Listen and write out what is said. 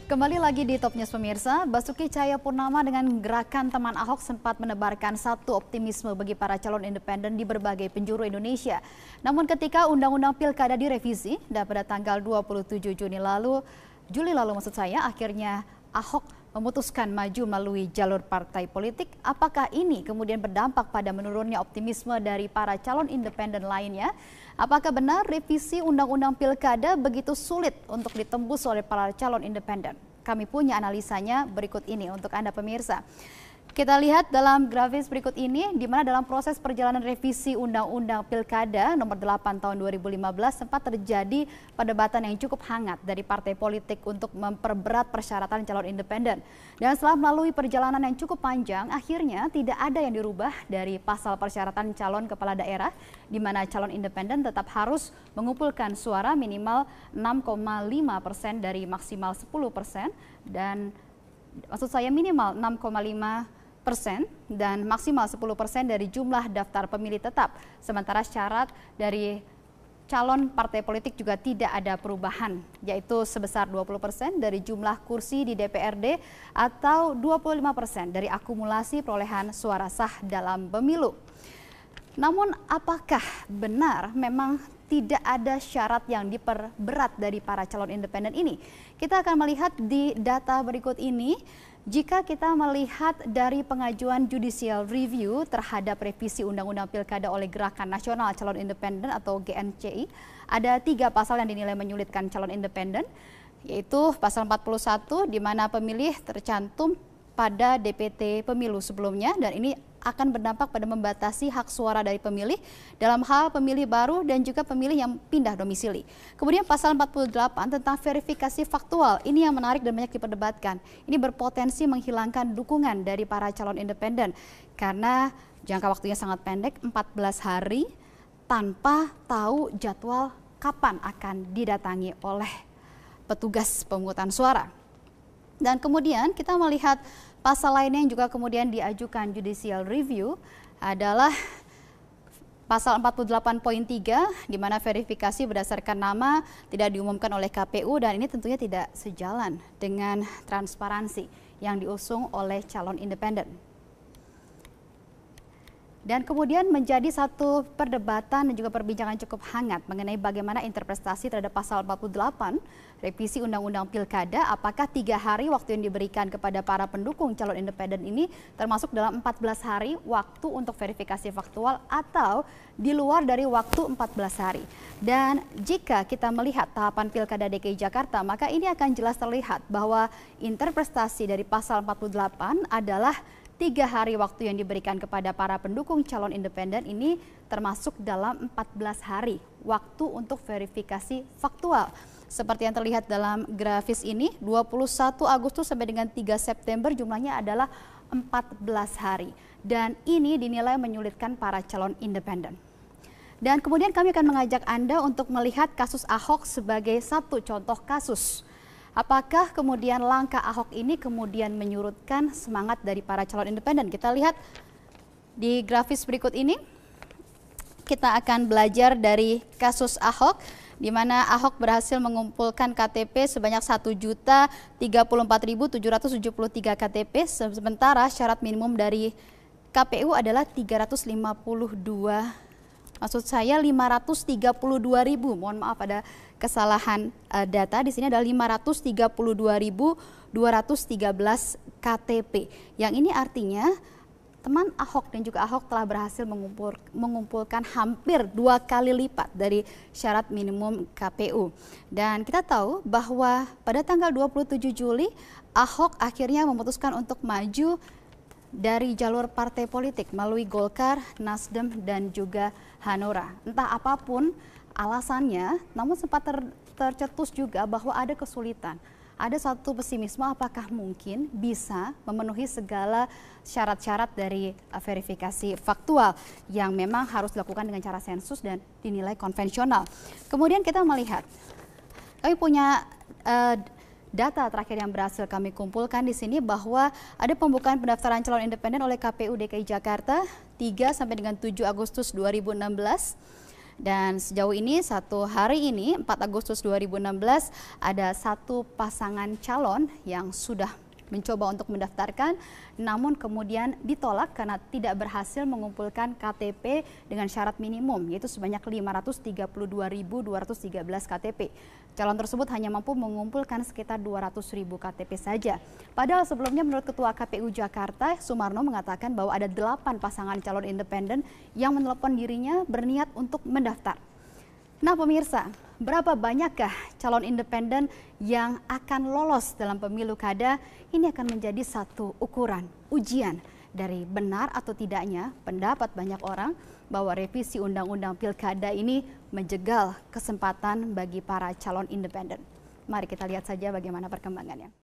Kembali lagi di Top News pemirsa, Basuki Cahayapurnama dengan gerakan teman Ahok sempat menebarkan satu optimisme bagi para calon independen di berbagai penjuru Indonesia. Namun ketika Undang-Undang Pilkada direvisi dan pada tanggal 27 Juli lalu, akhirnya Ahok memutuskan maju melalui jalur partai politik. Apakah ini kemudian berdampak pada menurunnya optimisme dari para calon independen lainnya? Apakah benar revisi Undang-Undang Pilkada begitu sulit untuk ditembus oleh para calon independen? Kami punya analisanya berikut ini untuk Anda pemirsa. Kita lihat dalam grafis berikut ini, di mana dalam proses perjalanan revisi Undang-Undang Pilkada nomor 8 tahun 2015 sempat terjadi perdebatan yang cukup hangat dari partai politik untuk memperberat persyaratan calon independen. Dan setelah melalui perjalanan yang cukup panjang, akhirnya tidak ada yang dirubah dari pasal persyaratan calon kepala daerah, di mana calon independen tetap harus mengumpulkan suara minimal 6,5% dari maksimal 10% dan minimal 6,5% dan maksimal 10% dari jumlah daftar pemilih tetap. Sementara syarat dari calon partai politik juga tidak ada perubahan, yaitu sebesar 20% dari jumlah kursi di DPRD atau 25% dari akumulasi perolehan suara sah dalam pemilu. Namun apakah benar memang tidak ada syarat yang diperberat dari para calon independen ini? Kita akan melihat di data berikut ini. Jika kita melihat dari pengajuan judicial review terhadap revisi Undang-Undang Pilkada oleh Gerakan Nasional Calon Independen atau GNCI, ada 3 pasal yang dinilai menyulitkan calon independen, yaitu pasal 41 di mana pemilih tercantum pada DPT pemilu sebelumnya, dan ini akan berdampak pada membatasi hak suara dari pemilih dalam hal pemilih baru dan juga pemilih yang pindah domisili. Kemudian pasal 48 tentang verifikasi faktual, ini yang menarik dan banyak diperdebatkan. Ini berpotensi menghilangkan dukungan dari para calon independen karena jangka waktunya sangat pendek, 14 hari tanpa tahu jadwal kapan akan didatangi oleh petugas pemungutan suara. Dan kemudian kita melihat pasal lainnya yang juga kemudian diajukan judicial review adalah pasal 48.3 di mana verifikasi berdasarkan nama tidak diumumkan oleh KPU, dan ini tentunya tidak sejalan dengan transparansi yang diusung oleh calon independen. Dan kemudian menjadi satu perdebatan dan juga perbincangan cukup hangat mengenai bagaimana interpretasi terhadap pasal 48 revisi Undang-Undang Pilkada. Apakah 3 hari waktu yang diberikan kepada para pendukung calon independen ini termasuk dalam 14 hari waktu untuk verifikasi faktual atau di luar dari waktu 14 hari. Dan jika kita melihat tahapan Pilkada DKI Jakarta, maka ini akan jelas terlihat bahwa interpretasi dari pasal 48 adalah 3 hari waktu yang diberikan kepada para pendukung calon independen ini termasuk dalam 14 hari waktu untuk verifikasi faktual. Seperti yang terlihat dalam grafis ini, 21 Agustus sampai dengan 3 September jumlahnya adalah 14 hari. Dan ini dinilai menyulitkan para calon independen. Dan kemudian kami akan mengajak Anda untuk melihat kasus Ahok sebagai satu contoh kasus. Apakah kemudian langkah Ahok ini kemudian menyurutkan semangat dari para calon independen? Kita lihat di grafis berikut ini. Kita akan belajar dari kasus Ahok, di mana Ahok berhasil mengumpulkan KTP sebanyak 1.034.773 KTP, sementara syarat minimum dari KPU adalah 532.000. Mohon maaf ada kesalahan data. Di sini ada 532.213 KTP. Yang ini artinya teman Ahok dan juga Ahok telah berhasil mengumpulkan hampir 2 kali lipat dari syarat minimum KPU. Dan kita tahu bahwa pada tanggal 27 Juli Ahok akhirnya memutuskan untuk maju dari jalur partai politik melalui Golkar, Nasdem, dan juga Hanura. Entah apapun alasannya, namun sempat tercetus juga bahwa ada kesulitan. Ada satu pesimisme apakah mungkin bisa memenuhi segala syarat-syarat dari verifikasi faktual yang memang harus dilakukan dengan cara sensus dan dinilai konvensional. Kemudian kita melihat, kami punya data terakhir yang berhasil kami kumpulkan di sini bahwa ada pembukaan pendaftaran calon independen oleh KPU DKI Jakarta 3 sampai dengan 7 Agustus 2016. Dan sejauh ini hari ini 4 Agustus 2016 ada satu pasangan calon yang sudah mencoba untuk mendaftarkan, namun kemudian ditolak karena tidak berhasil mengumpulkan KTP dengan syarat minimum, yaitu sebanyak 532.213 KTP. Calon tersebut hanya mampu mengumpulkan sekitar 200.000 KTP saja. Padahal sebelumnya menurut Ketua KPU Jakarta, Sumarno mengatakan bahwa ada 8 pasangan calon independen yang menelepon dirinya berniat untuk mendaftar. Nah pemirsa, berapa banyakkah calon independen yang akan lolos dalam pemilu kada? Ini akan menjadi satu ukuran, ujian dari benar atau tidaknya pendapat banyak orang bahwa revisi Undang-Undang Pilkada ini menjegal kesempatan bagi para calon independen. Mari kita lihat saja bagaimana perkembangannya.